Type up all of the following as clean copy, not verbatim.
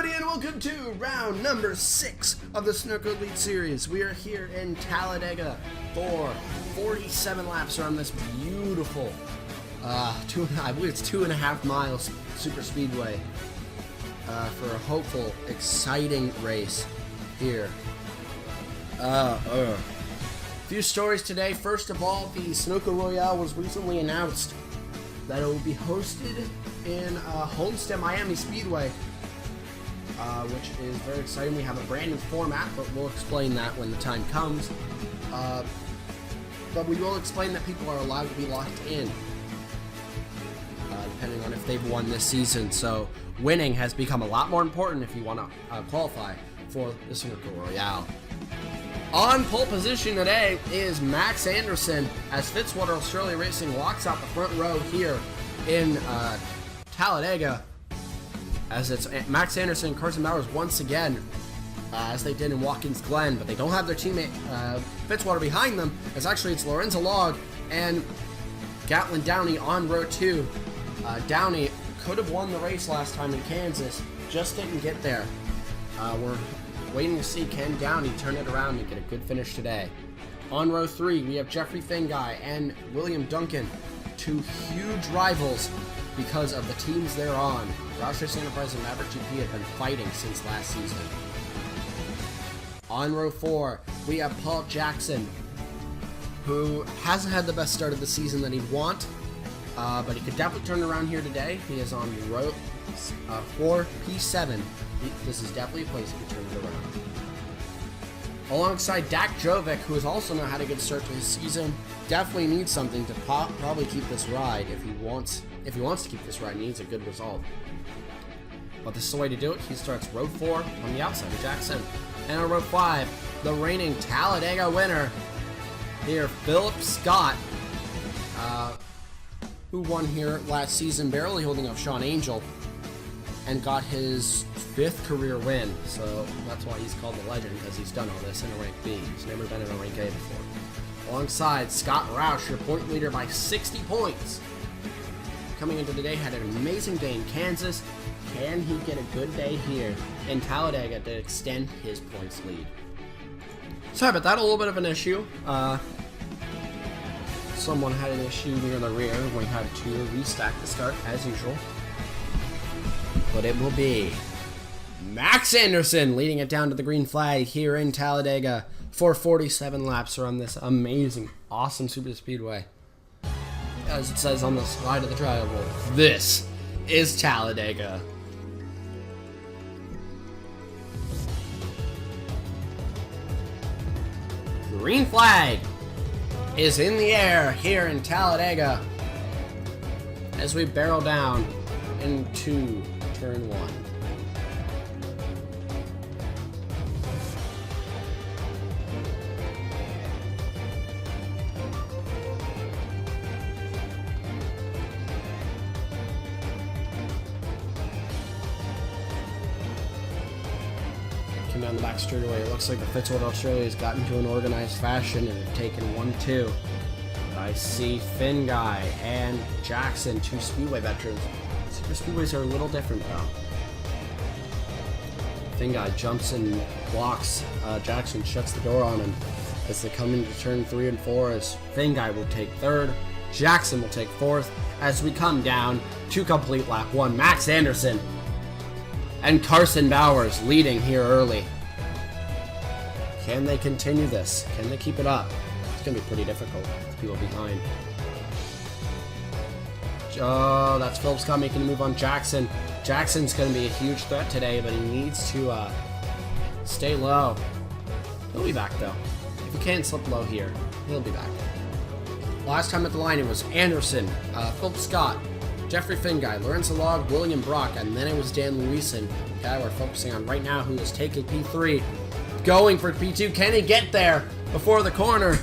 everybody, and welcome to round number 6 of the Sunoco Elite Series. We are here in Talladega for 47 laps around this beautiful, I believe it's 2.5 miles super speedway for a hopeful, exciting race here. Few stories today. First of all, the Sunoco Royale was recently announced that it will be hosted in Homestead Miami Speedway, which is very exciting. We have a brand new format, but we'll explain that when the time comes. But we will explain that people are allowed to be locked in, depending on if they've won this season. So winning has become a lot more important if you want to qualify for the Sunoco Royale. On pole position today is Max Anderson as Fitzwater Australia Racing walks out the front row here in Talladega, as it's Max Anderson and Carson Bowers once again, as they did in Watkins Glen, but they don't have their teammate Fitzwater behind them, as actually it's Lorenzo Log and Gatlin Downey on row 2. Downey could have won the race last time in Kansas, just didn't get there. We're waiting to see Ken Downey turn it around and get a good finish today. On row 3, we have Jeffrey Finguy and William Duncan, two huge rivals because of the teams they're on. Roush Racing Enterprise and Maverick GP have been fighting since last season. On row 4, we have Paul Jackson, who hasn't had the best start of the season that he'd want, but he could definitely turn around here today. He is on row 4, P7. This is definitely a place he can turn it around. Alongside Dak Jovic, who has also not had a good start to his season, definitely needs something to probably keep this ride. If he wants to keep this ride, he needs a good result. But this is the way to do it. He starts row 4 on the outside of Jackson. And on row 5, the reigning Talladega winner here, Philip Scott, who won here last season, barely holding up Sean Angel, and got his 5th career win. So that's why he's called the legend, because he's done all this in a rank B. He's never been in a rank A before. Alongside Scott Roush, your point leader by 60 points. Coming into today, had an amazing day in Kansas. Can he get a good day here in Talladega to extend his points lead? Sorry about that, a little bit of an issue. Someone had an issue near the rear. We had to restack the start as usual. But it will be Max Anderson leading it down to the green flag here in Talladega for 47 laps around this amazing, awesome super speedway. As it says on the side of the triangle, this is Talladega. Green flag is in the air here in Talladega as we barrel down into turn 1. Come down the back straightaway. It looks like the Fitzwater Australia has gotten to an organized fashion and have taken 1-2. I see Finguy and Jackson, two Speedway veterans. Super Speedways are a little different though. Finguy jumps and blocks. Jackson shuts the door on him as they come into turn 3 and 4, as Finguy will take 3rd. Jackson will take 4th as we come down to complete lap 1. Max Anderson and Carson Bowers leading here early. Can they continue this? Can they keep it up? It's going to be pretty difficult with people behind. Oh, that's Philip Scott making a move on Jackson. Jackson's going to be a huge threat today, but he needs to stay low. He'll be back, though. If he can't slip low here, he'll be back. Last time at the line, it was Anderson, Philip Scott, Jeffrey Finguy, Lorenzo Log, William Brock, and then it was Dan Luisen, the guy we're focusing on right now, who is taking P3, going for P2. Can he get there before the corner?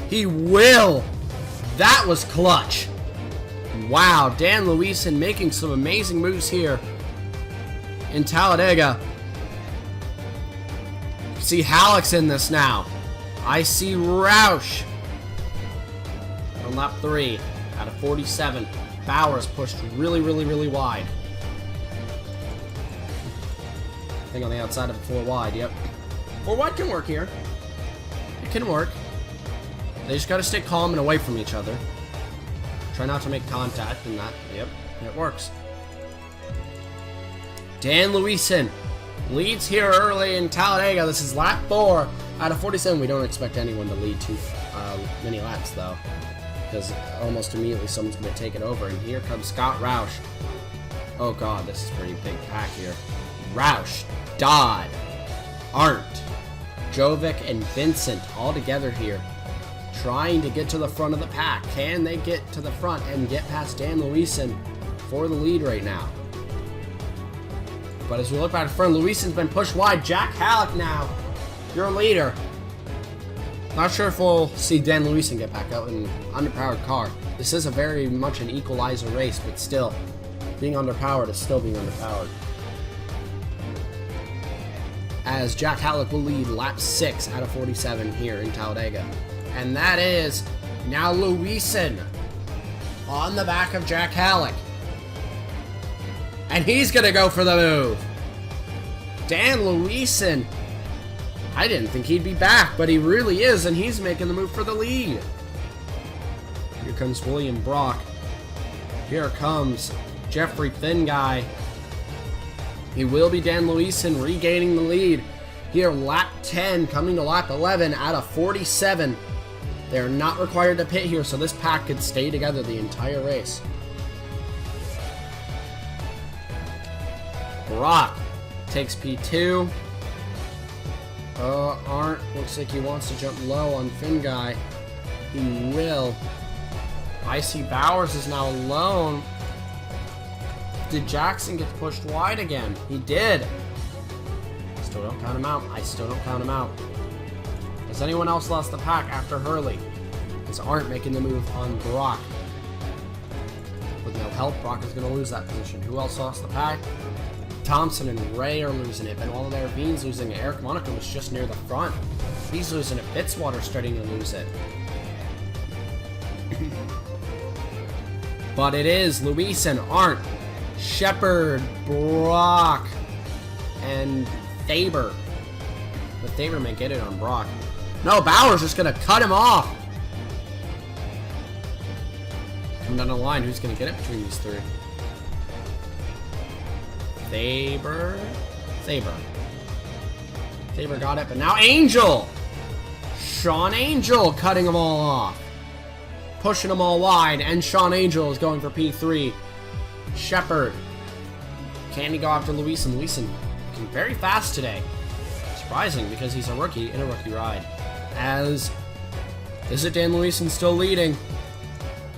He will! That was clutch. Wow, Dan Luisen making some amazing moves here in Talladega. See Halleck's in this now. I see Roush on lap 3 out of 47. Bowers pushed really wide. something on the outside of a 4 wide. Yep. 4 wide can work here. It can work. They just got to stay calm and away from each other. Try not to make contact and that. Yep, it works. Dan Luisen leads here early in Talladega. This is lap 4 out of 47. We don't expect anyone to lead too many laps, though, because almost immediately someone's going to take it over. And here comes Scott Roush. Oh, God, this is a pretty big pack here. Roush, Dodd, Arndt, Jovic, and Vincent all together here, trying to get to the front of the pack. Can they get to the front and get past Dan Luisen for the lead right now? But as we look back at front, Luisen's been pushed wide. Jack Halleck now, your leader. Not sure if we'll see Dan Luisen get back out in an underpowered car. This is a very much an equalizer race, but still, being underpowered is still being underpowered. As Jack Halleck will lead lap 6 out of 47 here in Talladega. And that is now Luisen on the back of Jack Halleck. And he's going to go for the move. Dan Luisen, I didn't think he'd be back, but he really is, and he's making the move for the lead. Here comes William Brock. Here comes Jeffrey Thin Guy. He will be Dan Luisen regaining the lead. Here, lap 10, coming to lap 11 out of 47. They're not required to pit here, so this pack could stay together the entire race. Brock takes P2. Arndt looks like he wants to jump low on Finn Guy. He will. I see Bowers is now alone. Did Jackson get pushed wide again? He did. Still don't count him out. I still don't count him out. Has anyone else lost the pack after Hurley? Is Arndt making the move on Brock? With no help, Brock is going to lose that position. Who else lost the pack? Thompson and Ray are losing it. Benoit Laravine's losing it. Eric Monaco was just near the front. He's losing it. Fitzwater's starting to lose it. But it is Luisen, Arndt, Shepard, Brock, and Faber. But Faber may get it on Brock. No, Bauer's just going to cut him off. Coming down the line, who's going to get it between these three? Faber got it, but now Angel! Sean Angel cutting them all off. Pushing them all wide, and Sean Angel is going for P3. Shepard. Can he go after Luisen? Luisen looking very fast today. Surprising, because he's a rookie in a rookie ride. Is it Dan Luisen still leading?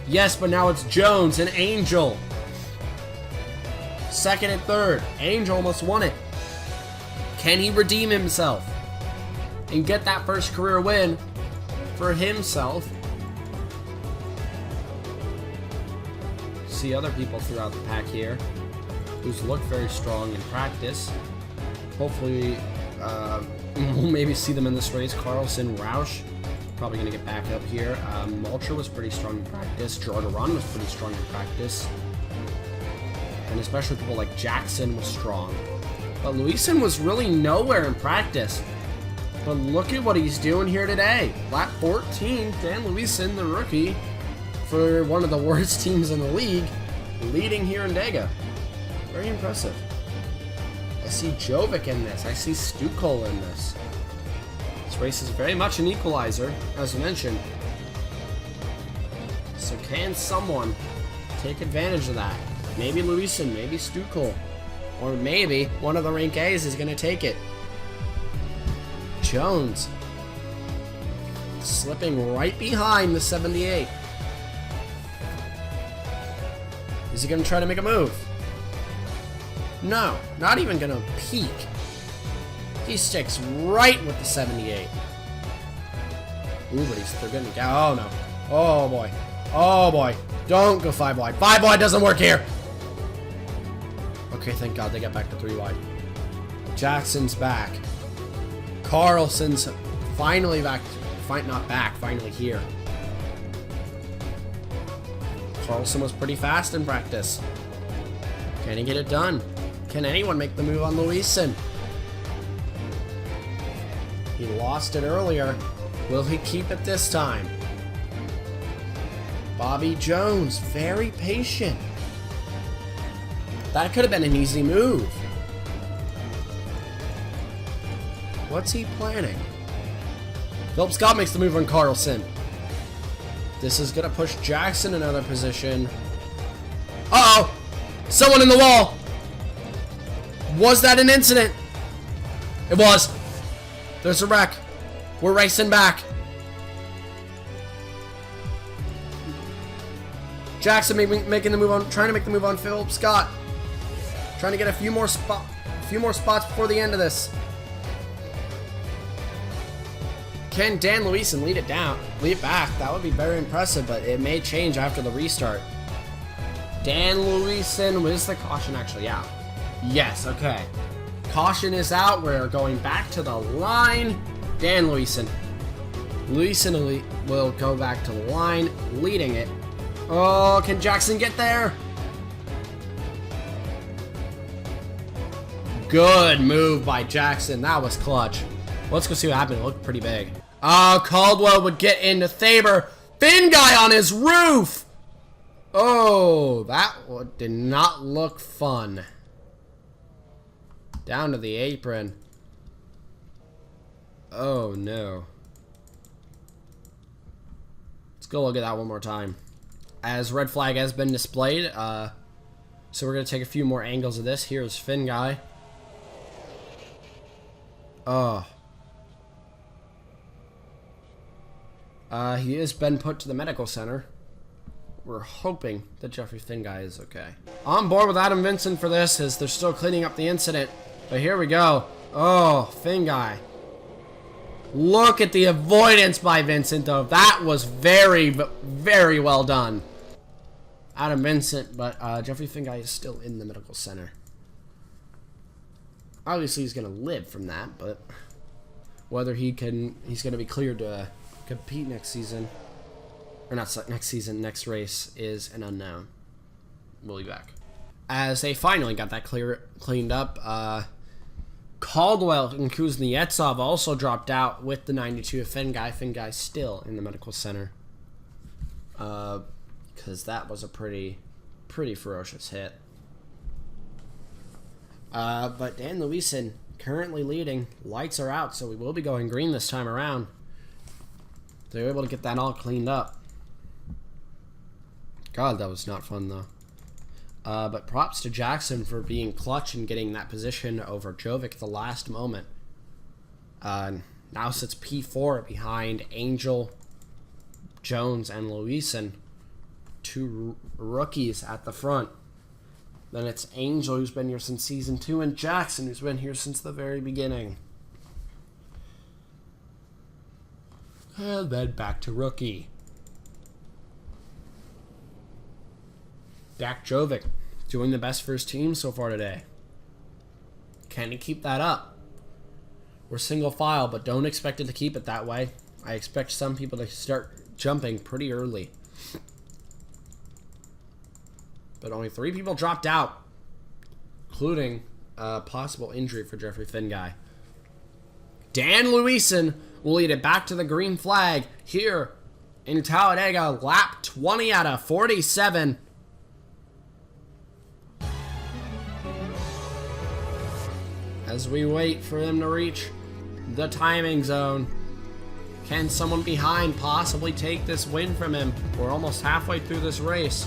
Yes, but now it's Jones and Angel. Second and third. Angel almost won it. Can he redeem himself and get that first career win for himself? See other people throughout the pack here who's looked very strong in practice. Hopefully, we'll maybe see them in this race. Carlson, Roush, probably going to get back up here. Mulcher was pretty strong in practice. Jordan was pretty strong in practice. And especially people like Jackson was strong. But Luisen was really nowhere in practice. But look at what he's doing here today. Lap 14, Dan Luisen, the rookie, for one of the worst teams in the league, leading here in Dega. Very impressive. I see Jovic in this. I see Stukol in this. This race is very much an equalizer, as mentioned. So can someone take advantage of that? Maybe Luisen, maybe Stukol, or maybe one of the rank A's is going to take it. Jones slipping right behind the 78. Is he going to try to make a move? No, not even going to peek. He sticks right with the 78. Ooh, but they're going to go. Oh, no. Oh, boy. Oh, boy. Don't go 5 wide. 5 wide doesn't work here. Okay, thank God they got back to 3 wide. Jackson's back. Carlson's finally back. Finally here. Carlson was pretty fast in practice. Can he get it done? Can anyone make the move on Luisen? He lost it earlier. Will he keep it this time? Bobby Jones, very patient. That could have been an easy move. What's he planning? Philip Scott makes the move on Carlson. This is going to push Jackson in another position. Uh-oh! Someone in the wall! Was that an incident? It was. There's a wreck. We're racing back. Jackson making the move on, trying to make the move on Philip Scott. Trying to get a few more spots before the end of this. Can Dan Luisen lead it back? That would be very impressive, but it may change after the restart. Dan Luisen, was the caution actually out? Yes, okay. Caution is out. We're going back to the line. Dan Luisen. Luisen will go back to the line, leading it. Oh, can Jackson get there? Good move by Jackson. That was clutch. Let's go see what happened. It looked pretty big. Oh, Caldwell would get into Thaber. Finn guy on his roof. Oh, that did not look fun. Down to the apron. Oh, no. Let's go look at that one more time. As red flag has been displayed, so we're going to take a few more angles of this. Here's Finn guy. Oh. He has been put to the medical center. We're hoping that Jeffrey Finn guy is okay. On board with Adam Vincent for this, as they're still cleaning up the incident. But here we go. Oh, Finn guy. Look at the avoidance by Vincent, though. That was very, very well done. Adam Vincent, but Jeffrey Finn guy is still in the medical center. Obviously, he's going to live from that, but whether he's going to be cleared to compete next season, or not next season, next race, is an unknown. We'll be back. As they finally got that cleaned up, Caldwell and Kuznetsov also dropped out with the 92 of Finn guy. Finn guy still in the medical center. Because that was a pretty ferocious hit. But Dan Luisen currently leading. Lights are out, so we will be going green this time around. They were able to get that all cleaned up. God, that was not fun, though. But props to Jackson for being clutch and getting that position over Jovic at the last moment. Now sits P4 behind Angel, Jones, and Luisen. Two rookies at the front. Then it's Angel, who's been here since Season 2, and Jackson, who's been here since the very beginning. And then back to rookie. Dak Jovic, doing the best for his team so far today. Can he keep that up? We're single file, but don't expect it to keep it that way. I expect some people to start jumping pretty early. But only 3 people dropped out, including a possible injury for Jeffrey Finn guy. Dan Luisen will lead it back to the green flag here in Talladega, lap 20 out of 47. As we wait for them to reach the timing zone, can someone behind possibly take this win from him? We're almost halfway through this race.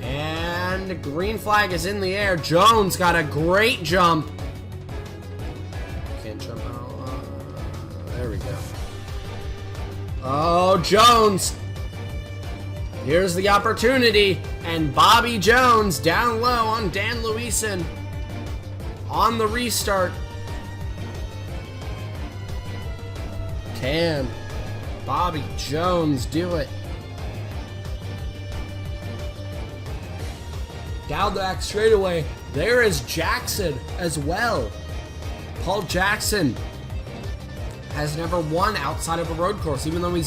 And the green flag is in the air. Jones got a great jump. Can't jump out. There we go. Oh, Jones. Here's the opportunity. And Bobby Jones down low on Dan Luisen on the restart. Can Bobby Jones do it? Down back straight away. There is Jackson as well. Paul Jackson has never won outside of a road course, even though he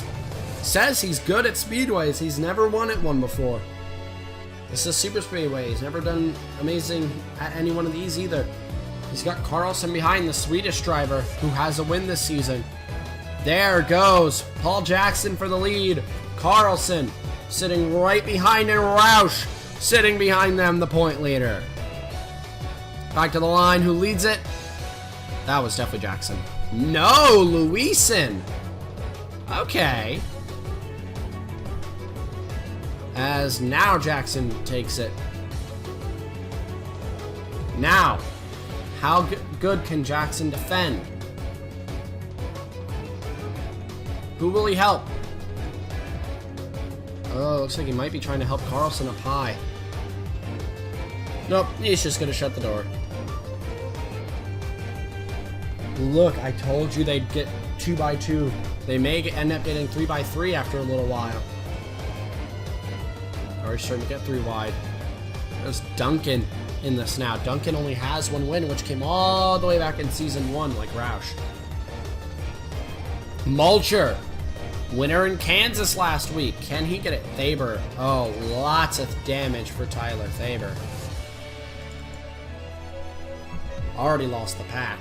says he's good at speedways. He's never won at one before. This is super speedway. He's never done amazing at any one of these either. He's got Carlson behind, the Swedish driver, who has a win this season. There goes Paul Jackson for the lead. Carlson sitting right behind, and Roush sitting behind them, the point leader. Back to the line, who leads it? That was definitely Jackson. No, Luisen. Okay. As now Jackson takes it. Now, how good can Jackson defend? Who will he help? Oh, looks like he might be trying to help Carlson up high. Nope, he's just gonna shut the door. Look, I told you they'd get 2x2. They may end up getting 3x3 after a little while. Already starting to get 3 wide. There's Duncan in this now. Duncan only has 1 win, which came all the way back in season 1, like Roush. Mulcher, winner in Kansas last week. Can he get it? Thaber. Oh, lots of damage for Tyler Thaber. Already lost the pack.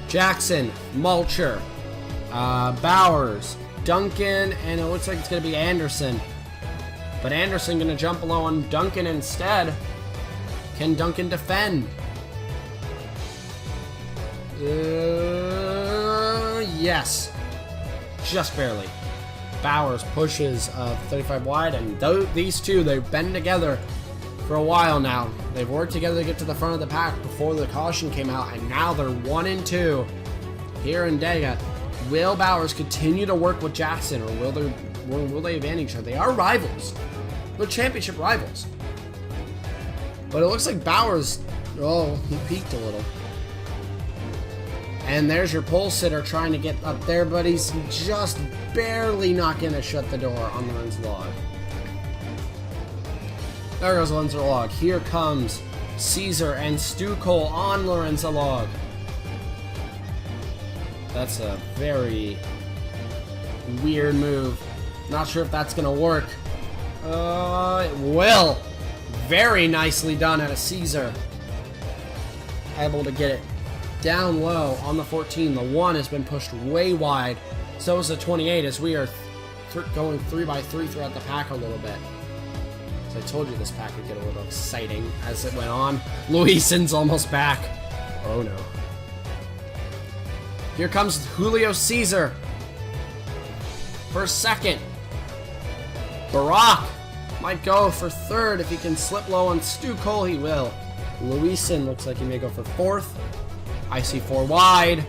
Jackson, Mulcher, Bowers, Duncan, and it looks like it's going to be Anderson. But Anderson going to jump low on Duncan instead. Can Duncan defend? Yes. Just barely. Bowers pushes 35 wide, and these two, they've been together for a while now. They've worked together to get to the front of the pack before the caution came out, and now they're 1 and 2 here in Dega. Will Bowers continue to work with Jackson, or will they advantage each other? They are rivals. They're championship rivals. But it looks like Bowers, oh, he peaked a little. And there's your pole sitter trying to get up there, but he's just barely not going to shut the door on Lorenz Log. There goes Lorenz Log. Here comes Caesar and Stu Cole on Lorenz Log. That's a very weird move. Not sure if that's going to work. It will. Very nicely done out of Caesar. Able to get it down low on the 14. The 1 has been pushed way wide. So is the 28, as we are going 3x3 throughout the pack a little bit. So I told you this pack would get a little exciting as it went on. Luisen's almost back. Oh no. Here comes Julio Caesar for second. Barack might go for third. If he can slip low on Stu Cole, he will. Luisen looks like he may go for fourth. I see 4 wide.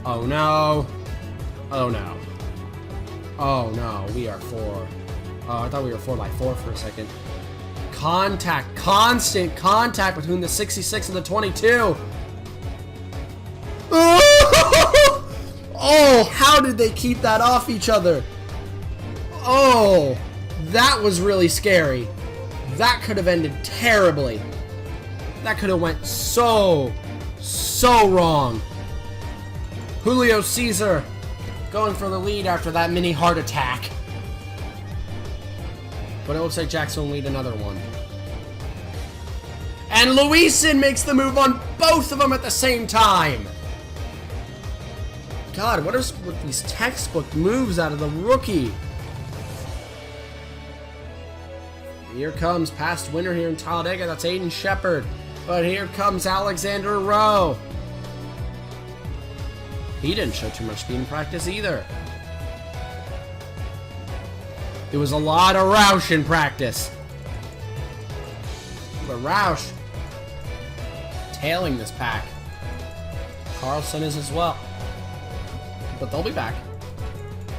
Oh no. Oh no. Oh no, we are 4. Oh, I thought we were 4x4 for a second. Contact, constant contact between the 66 and the 22. Oh, how did they keep that off each other? Oh, that was really scary. That could have ended terribly. That could have went so wrong. Julio Caesar going for the lead after that mini heart attack. But it looks like Jackson will lead another one. And Luisen makes the move on both of them at the same time. God, what is with these textbook moves out of the rookie? Here comes past winner here in Talladega. That's Aiden Shepard. But here comes Alexander Rowe. He didn't show too much speed in practice either. It was a lot of Roush in practice. But Roush tailing this pack. Carlson is as well. But they'll be back.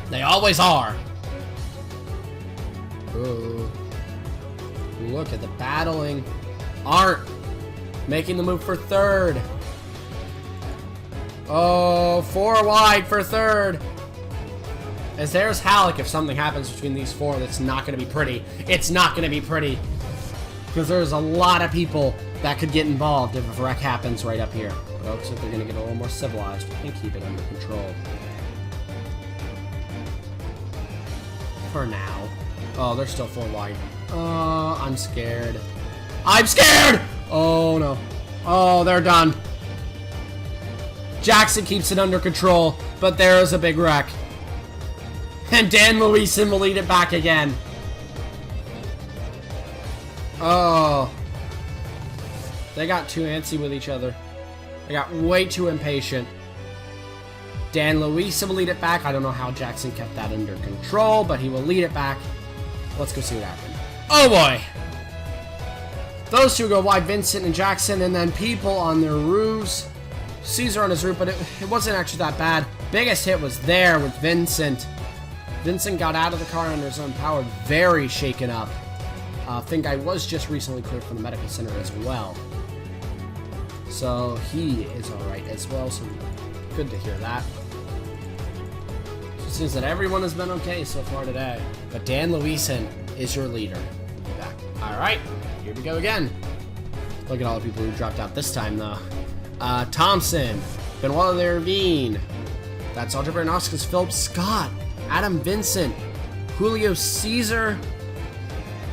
They always are. Ooh. Look at the battling. Arndt making the move for third. Oh, 4 wide for third. As there's Halleck. If something happens between these 4, that's not going to be pretty. It's not going to be pretty. Because there's a lot of people that could get involved if a wreck happens right up here. But it looks like they're going to get a little more civilized and keep it under control. For now. Oh, they're still 4 wide. Oh, I'm scared. I'm scared! Oh, no. Oh, they're done. Jackson keeps it under control, but there is a big wreck. And Dan Luisen will lead it back again. Oh. They got too antsy with each other. They got way too impatient. Dan Luisen will lead it back. I don't know how Jackson kept that under control, but he will lead it back. Let's go see what happened. Oh boy. Those two go wide, Vincent and Jackson, and then people on their roofs. Caesar on his roof, but it wasn't actually that bad. Biggest hit was there with Vincent. Vincent got out of the car under his own power, very shaken up. I think I was just recently cleared from the medical center as well. So he is alright as well, so good to hear that. It seems that everyone has been okay so far today. But Dan Luisen is your leader. We'll be back. Alright, here we go again. Look at all the people who dropped out this time, though. Thompson, Benoit Lervine, that's Audrey Bernoscas, Philip Scott, Adam Vincent, Julio Caesar,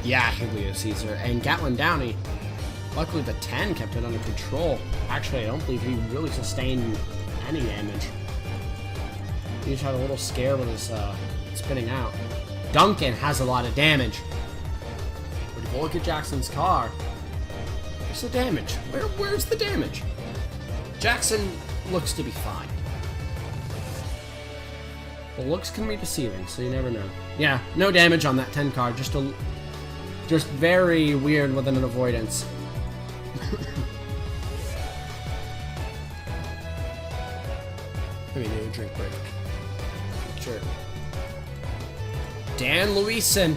yeah, Julio Caesar, and Gatlin Downey. Luckily, the 10 kept it under control. Actually, I don't believe he really sustained any damage. He just had a little scare with his spinning out. Duncan has a lot of damage. But if you look at Jackson's car, where's the damage? Where's the damage? Jackson looks to be fine. The looks can be deceiving, so you never know. Yeah, no damage on that 10 car. Just very weird with an avoidance. Let me do a drink break. Sure. Dan Luisen,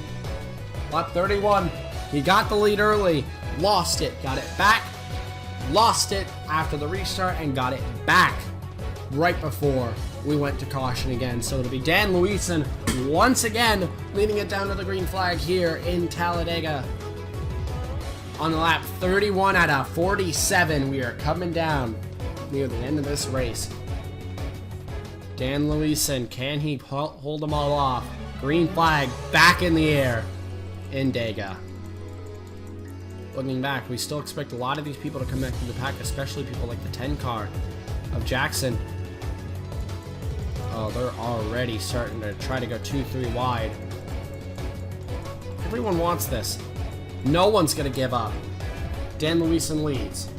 lap 31. He got the lead early, lost it, got it back. Lost it after the restart and got it back right before we went to caution again. So it'll be Dan Luisen once again leading it down to the green flag here in Talladega. On lap 31 out of 47, we are coming down near the end of this race. Dan Luisen, can he hold them all off? Green flag back in the air in Dega. Looking back, we still expect a lot of these people to come back to the pack, especially people like the 10 car of Jackson. Oh, they're already starting to try to go 2-3 wide. Everyone wants this. No one's going to give up. Dan Luisen leads.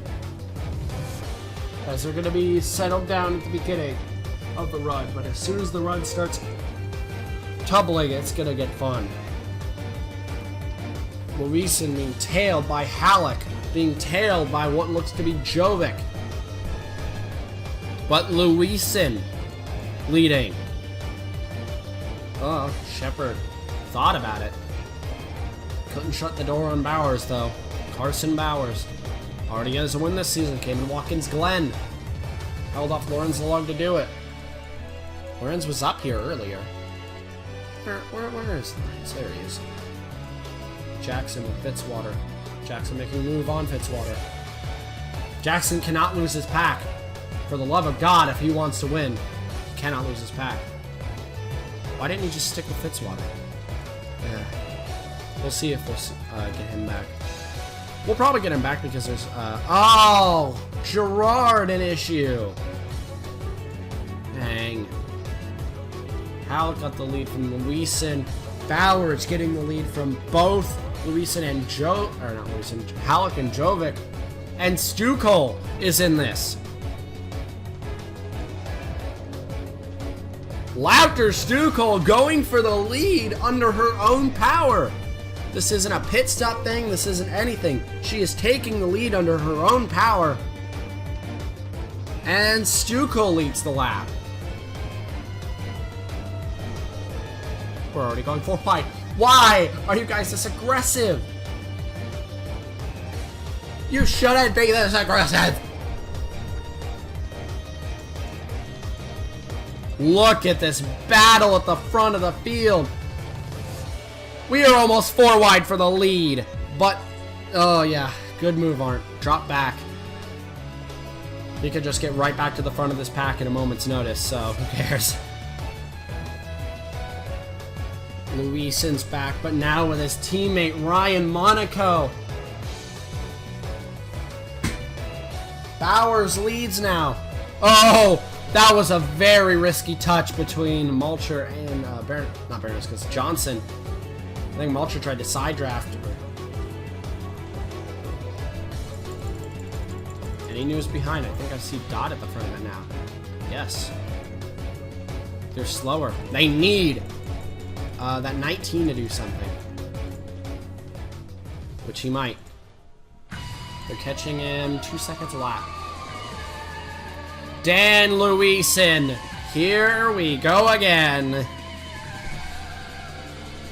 As they're going to be settled down at the beginning of the run, but as soon as the run starts tumbling, it's going to get fun. Luisen being tailed by Halleck, being tailed by what looks to be Jovic. But Luisen leading. Oh, Shepard thought about it. Couldn't shut the door on Bowers, though. Carson Bowers already has a win this season. Came in Watkins Glen. Held off Lorenz Log to do it. Lorenz was up here earlier. Where is Lorenz? There he is. Jackson with Fitzwater. Jackson making a move on Fitzwater. Jackson cannot lose his pack. For the love of God, if he wants to win, he cannot lose his pack. Why didn't he just stick with Fitzwater? Yeah. We'll see if we'll get him back. We'll probably get him back because there's... oh! Gerard an issue! Dang. Halleck got the lead from Luisen. Bowers getting the lead from both Luisen and not Luisen, Halleck and Jovic. And Stucol is in this. Lauter Stucol going for the lead under her own power. This isn't a pit stop thing. This isn't anything. She is taking the lead under her own power. And Stucol leads the lap. We're already going 4 wide. Why are you guys this aggressive? You shouldn't be this aggressive. Look at this battle at the front of the field. We are almost 4 wide for the lead. But, oh yeah, good move, Arndt. Drop back. He could just get right back to the front of this pack in a moment's notice, so who cares? Luisen's back, but now with his teammate Ryan Monaco. Bowers leads now. Oh, that was a very risky touch between Mulcher and not Berniscus, Johnson. I think Mulcher tried to side draft her. And he knew it was behind. I think I see Dot at the front of it now. Yes. They're slower. They need that 19 to do something. Which he might. They're catching him 2 seconds a lap. Dan Luisen. Here we go again.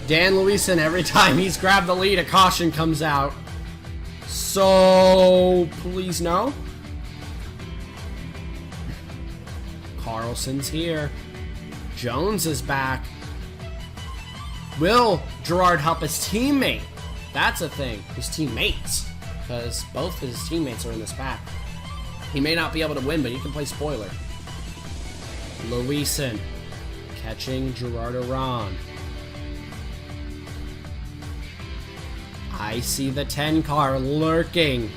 Dan Luisen, every time he's grabbed the lead, a caution comes out. So, please no. Carlson's here. Jones is back. Will Gerard help his teammate? That's a thing. His teammates. Because both of his teammates are in this pack. He may not be able to win, but he can play spoiler. Luisen catching Gerard Aron. I see the 10 car lurking.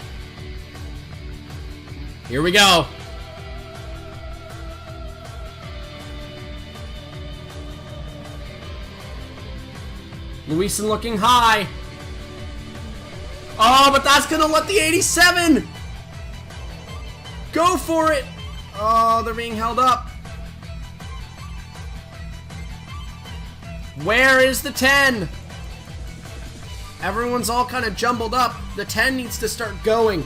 Here we go. Luisen looking high. Oh, but that's gonna let the 87 go for it. Oh, they're being held up. Where is the 10? Everyone's all kind of jumbled up. The 10 needs to start going.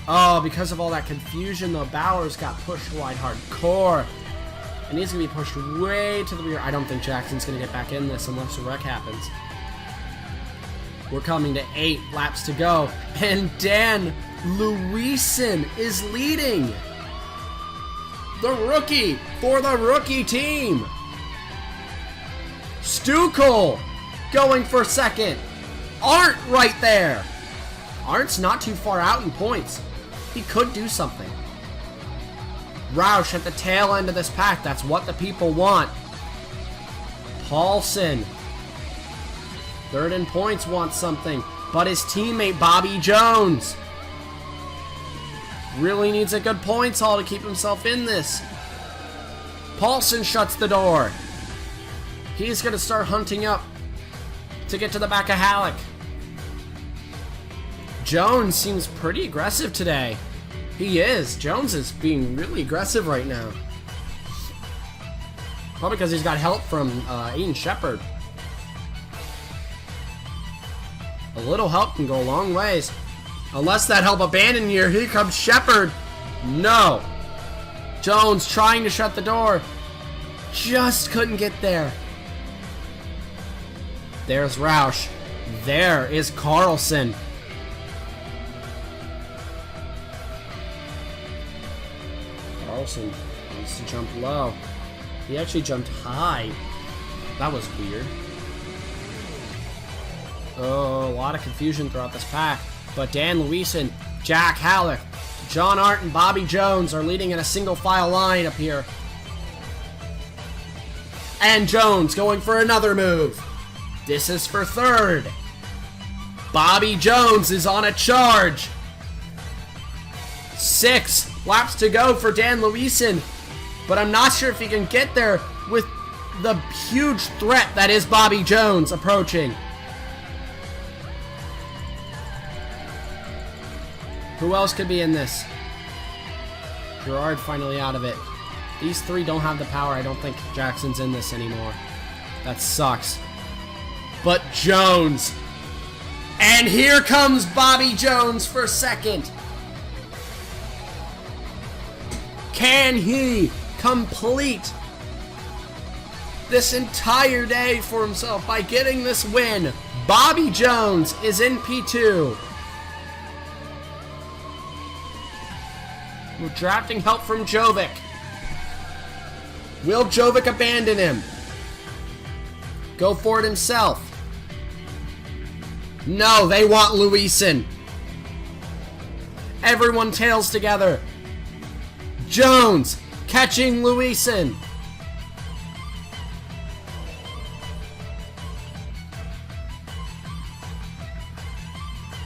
Oh, because of all that confusion, though, Bowers got pushed wide hardcore. And he's going to be pushed way to the rear. I don't think Jackson's going to get back in this unless a wreck happens. We're coming to 8 laps to go. And Dan Luisen is leading. The rookie for the rookie team. Stukel going for second. Arndt right there. Arndt's not too far out in points. He could do something. Roush at the tail end of this pack. That's what the people want. Paulson, third in points, wants something. But his teammate, Bobby Jones, really needs a good points haul to keep himself in this. Paulson shuts the door. He's going to start hunting up to get to the back of Halleck. Jones seems pretty aggressive today. He is. Jones is being really aggressive right now. Probably because he's got help from Aiden Shepard. A little help can go a long ways. Unless that help abandoned you. Here comes Shepard. No. Jones trying to shut the door. Just couldn't get there. There's Roush. There is Carlson. Carlson needs to jump low. He actually jumped high. That was weird. Oh, a lot of confusion throughout this pack. But Dan Luisen, Jack Halleck, John Arndt, and Bobby Jones are leading in a single file line up here. And Jones going for another move. This is for third. Bobby Jones is on a charge. 6 laps to go for Dan Luisen. But I'm not sure if he can get there with the huge threat that is Bobby Jones approaching. Who else could be in this? Gerard finally out of it. These 3 don't have the power. I don't think Jackson's in this anymore. That sucks. But Jones. And here comes Bobby Jones for second. Can he complete this entire day for himself by getting this win? Bobby Jones is in P2. We're drafting help from Jovic. Will Jovic abandon him? Go for it himself. No, they want Luisen. Everyone tails together. Jones catching Luisen.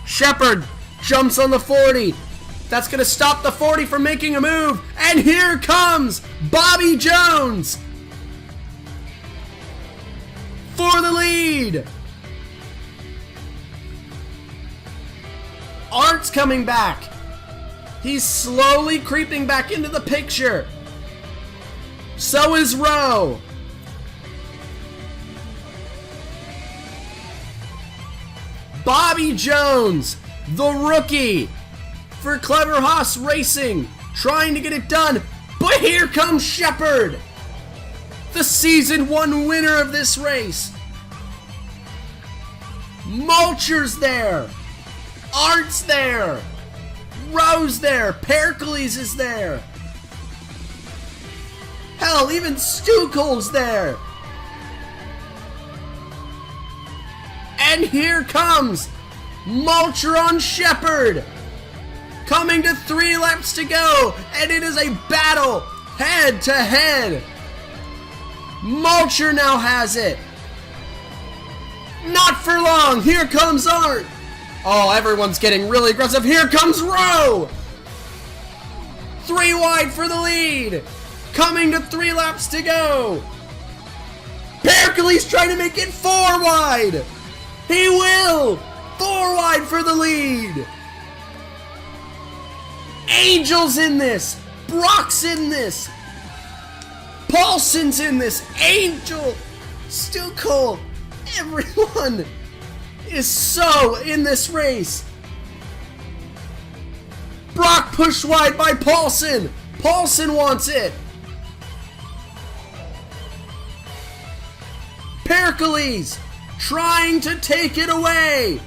Shepard jumps on the 40. That's going to stop the 40 from making a move. And here comes Bobby Jones for the lead. Art's coming back. He's slowly creeping back into the picture. So is Rowe. Bobby Jones, the rookie for Clever Haas Racing, trying to get it done. But here comes Shepard, the Season 1 winner of this race. Mulcher's there. Art's there. Rowe's there. Pericles is there. Hell, even Stuckel's there. And here comes Mulcher on Shepard. Coming to 3 laps to go. And it is a battle head to head. Mulcher now has it. Not for long. Here comes Art. Oh, everyone's getting really aggressive. Here comes Rowe. 3 wide for the lead. Coming to 3 laps to go. Pericles trying to make it 4 wide. He will. 4 wide for the lead. Angel's in this. Brock's in this. Paulson's in this. Angel. Stuckel. Everyone is so in this race. Brock pushed wide by Paulson. Paulson wants it. Pericles trying to take it away.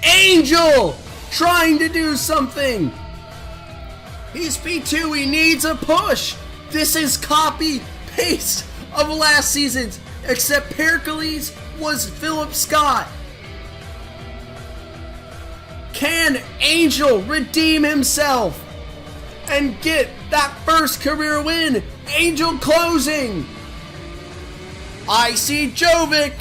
Angel trying to do something. He's P2. He needs a push. This is copy-paste of last season's, except Pericles was Philip Scott. Can Angel redeem himself and get that first career win? Angel closing. I see Jovic.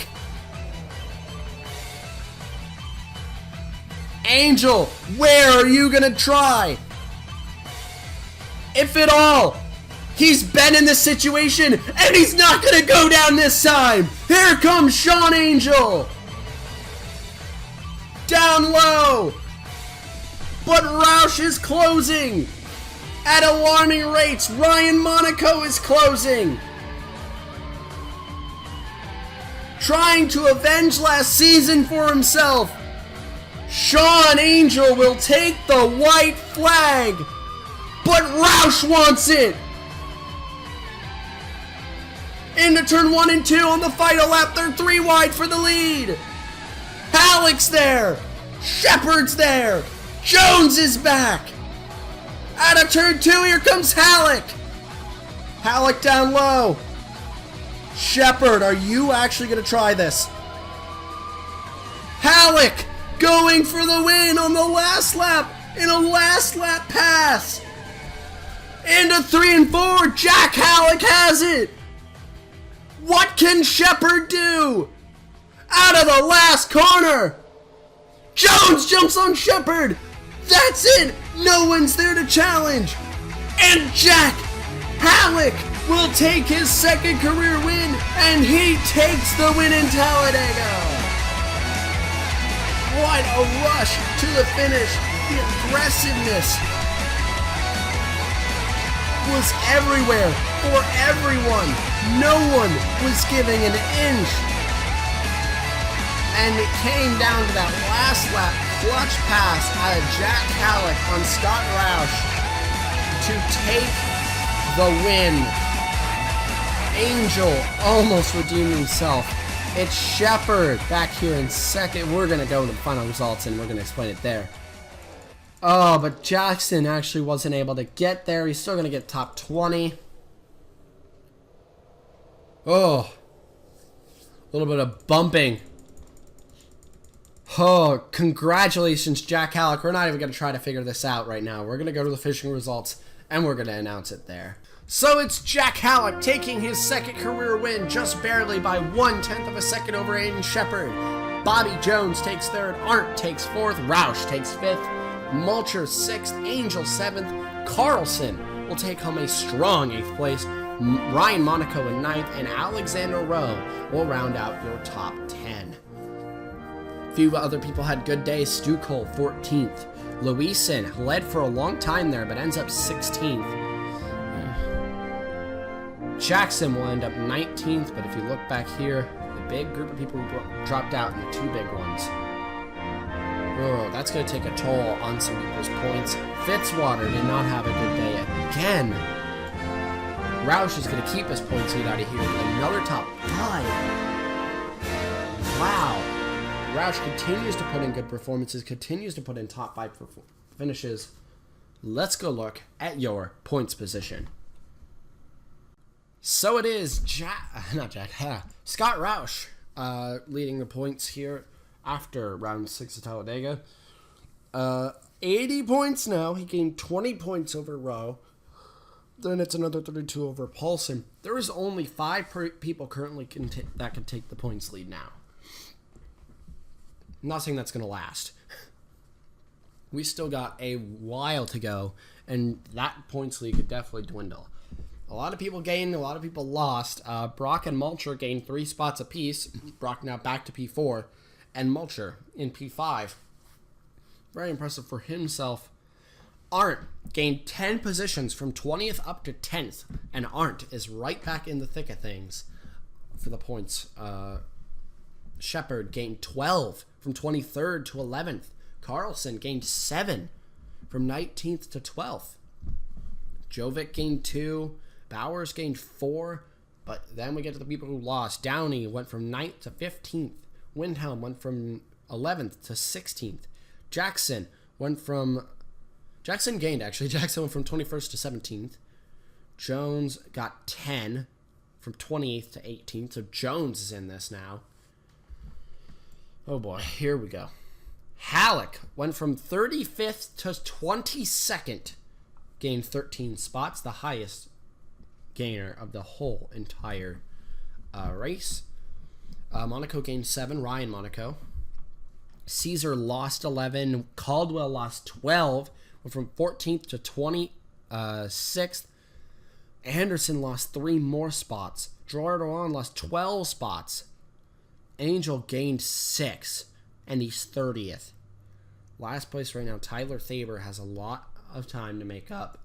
Angel, where are you gonna try? If at all. He's been in this situation, and he's not gonna go down this time. Here comes Sean Angel. Down low. But Roush is closing at alarming rates. Ryan Monaco is closing. Trying to avenge last season for himself. Sean Angel will take the white flag, but Roush wants it. Into turn 1 and 2 on the final lap. They're 3 wide for the lead. Halleck's there. Shepard's there. Jones is back. Out of turn 2, here comes Halleck. Halleck down low. Shepard, are you actually going to try this? Halleck going for the win on the last lap in a last lap pass. Into 3 and 4, Jack Halleck has it. What can Shepard do? Out of the last corner. Jones jumps on Shepard. That's it. No one's there to challenge. And Jack Halleck will take his 2nd career win, and he takes the win in Talladega. What a rush to the finish. The aggressiveness was everywhere for everyone. No one was giving an inch. And it came down to that last lap clutch pass out of Jack Halleck on Scott Roush to take the win. Angel almost redeemed himself. It's Shepard back here in 2nd. We're going to go to the final results and we're going to explain it there. Oh, but Jackson actually wasn't able to get there. He's still going to get top 20. Oh, a little bit of bumping. Oh, congratulations, Jack Halleck. We're not even going to try to figure this out right now. We're going to go to the fishing results, and we're going to announce it there. So it's Jack Halleck taking his 2nd career win just barely by 1/10 of a second over Aiden Shepard. Bobby Jones takes third. Arndt takes fourth. Roush takes fifth. Mulcher sixth. Angel seventh. Carlson will take home a strong eighth place. Ryan Monaco in ninth. And Alexander Rowe will round out your top 10. A few other people had good days. Stu Cole 14th. Louison led for a long time there, but ends up 16th. Jackson will end up 19th, but if you look back here, the big group of people who dropped out in the two big ones. Oh, that's going to take a toll on some people's points. Fitzwater did not have a good day again. Roush is going to keep his points lead out of here with another top 5. Wow. Roush continues to put in good performances, continues to put in top 5 finishes. Let's go look at your points position. So it is Scott Roush leading the points here after round 6 of Talladega. 80 points now. He gained 20 points over Rowe. Then it's another 32 over Paulson. There is only 5 people currently that can take the points lead now. I'm not saying that's going to last. We still got a while to go, and that points lead could definitely dwindle. A lot of people gained, a lot of people lost. Brock and Mulcher gained 3 spots apiece. Brock now back to P4, and Mulcher in P5. Very impressive for himself. Arndt gained 10 positions from 20th up to 10th, and Arndt is right back in the thick of things for the points. Shepard gained 12 from 23rd to 11th. Carlson gained 7 from 19th to 12th. Jovic gained 2. Bowers gained 4, but then we get to the people who lost. Downey went from 9th to 15th. Windhelm went from 11th to 16th. Jackson gained, actually. Jackson went from 21st to 17th. Jones got 10 from 28th to 18th, so Jones is in this now. Oh boy, here we go. Halleck went from 35th to 22nd. Gained 13 spots, the highest gainer of the whole entire race. Monaco gained 7, Ryan Monaco. Caesar lost 11, Caldwell lost 12, went from 14th to 26th. Anderson lost 3 more spots. Gerard lost 12 spots. Angel gained 6, and he's 30th. Last place right now, Tyler Thaber has a lot of time to make up.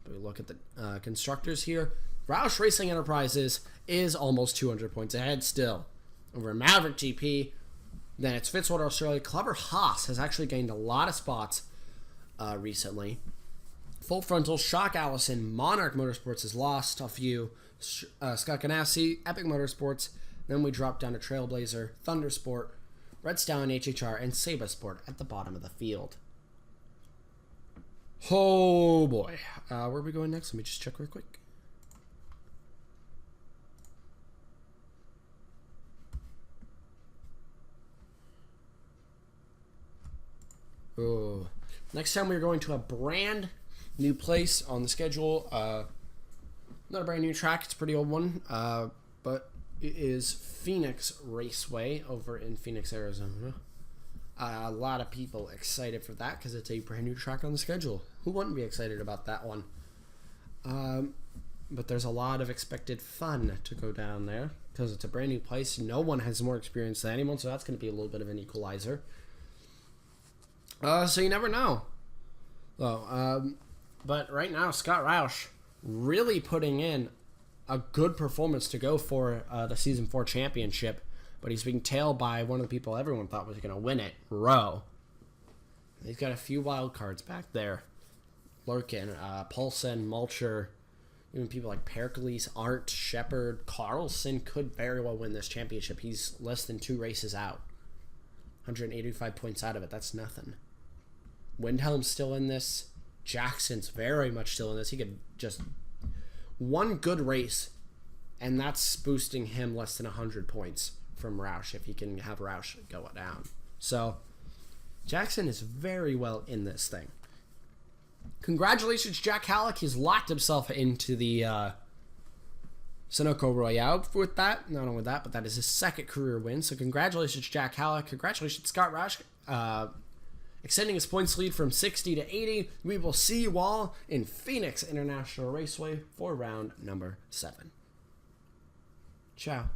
But we look at the constructors here. Roush Racing Enterprises is almost 200 points ahead still over Maverick GP. Then it's Fitzwater Australia. Clever Haas has actually gained a lot of spots recently. Full Frontal, Shock Allison, Monarch Motorsports has lost a few. Scott Ganassi, Epic Motorsports. Then we drop down to Trailblazer, Thundersport, Red Stallion HHR, and Saba Sport at the bottom of the field. Oh boy. Where are we going next? Let me just check real quick. Oh. Next time we're going to a brand new place on the schedule. Not a brand new track, it's a pretty old one. But it is Phoenix Raceway over in Phoenix, Arizona. A lot of people excited for that because it's a brand new track on the schedule. Who wouldn't be excited about that one? But there's a lot of expected fun to go down there because it's a brand new place. No one has more experience than anyone, so that's going to be a little bit of an equalizer. So you never know. But right now, Scott Roush really putting in a good performance to go for the Season 4 championship, but he's being tailed by one of the people everyone thought was going to win it, Rowe. He's got a few wild cards back there. Lurkin, Paulson, Mulcher, even people like Pericles, Arndt, Shepard, Carlson could very well win this championship. He's less than 2 races out. 185 points out of it. That's nothing. Windhelm's still in this. Jackson's very much still in this. He could just one good race, and that's boosting him less than 100 points from Roush if he can have Roush go down. So Jackson is very well in this thing. Congratulations, Jack Halleck. He's locked himself into the Sunoco Royale with that. Not only that, but that is his second career win. So congratulations, Jack Halla. Congratulations, Scott Roush. Extending his points lead from 60 to 80. We will see you all in Phoenix International Raceway for round number 7. Ciao.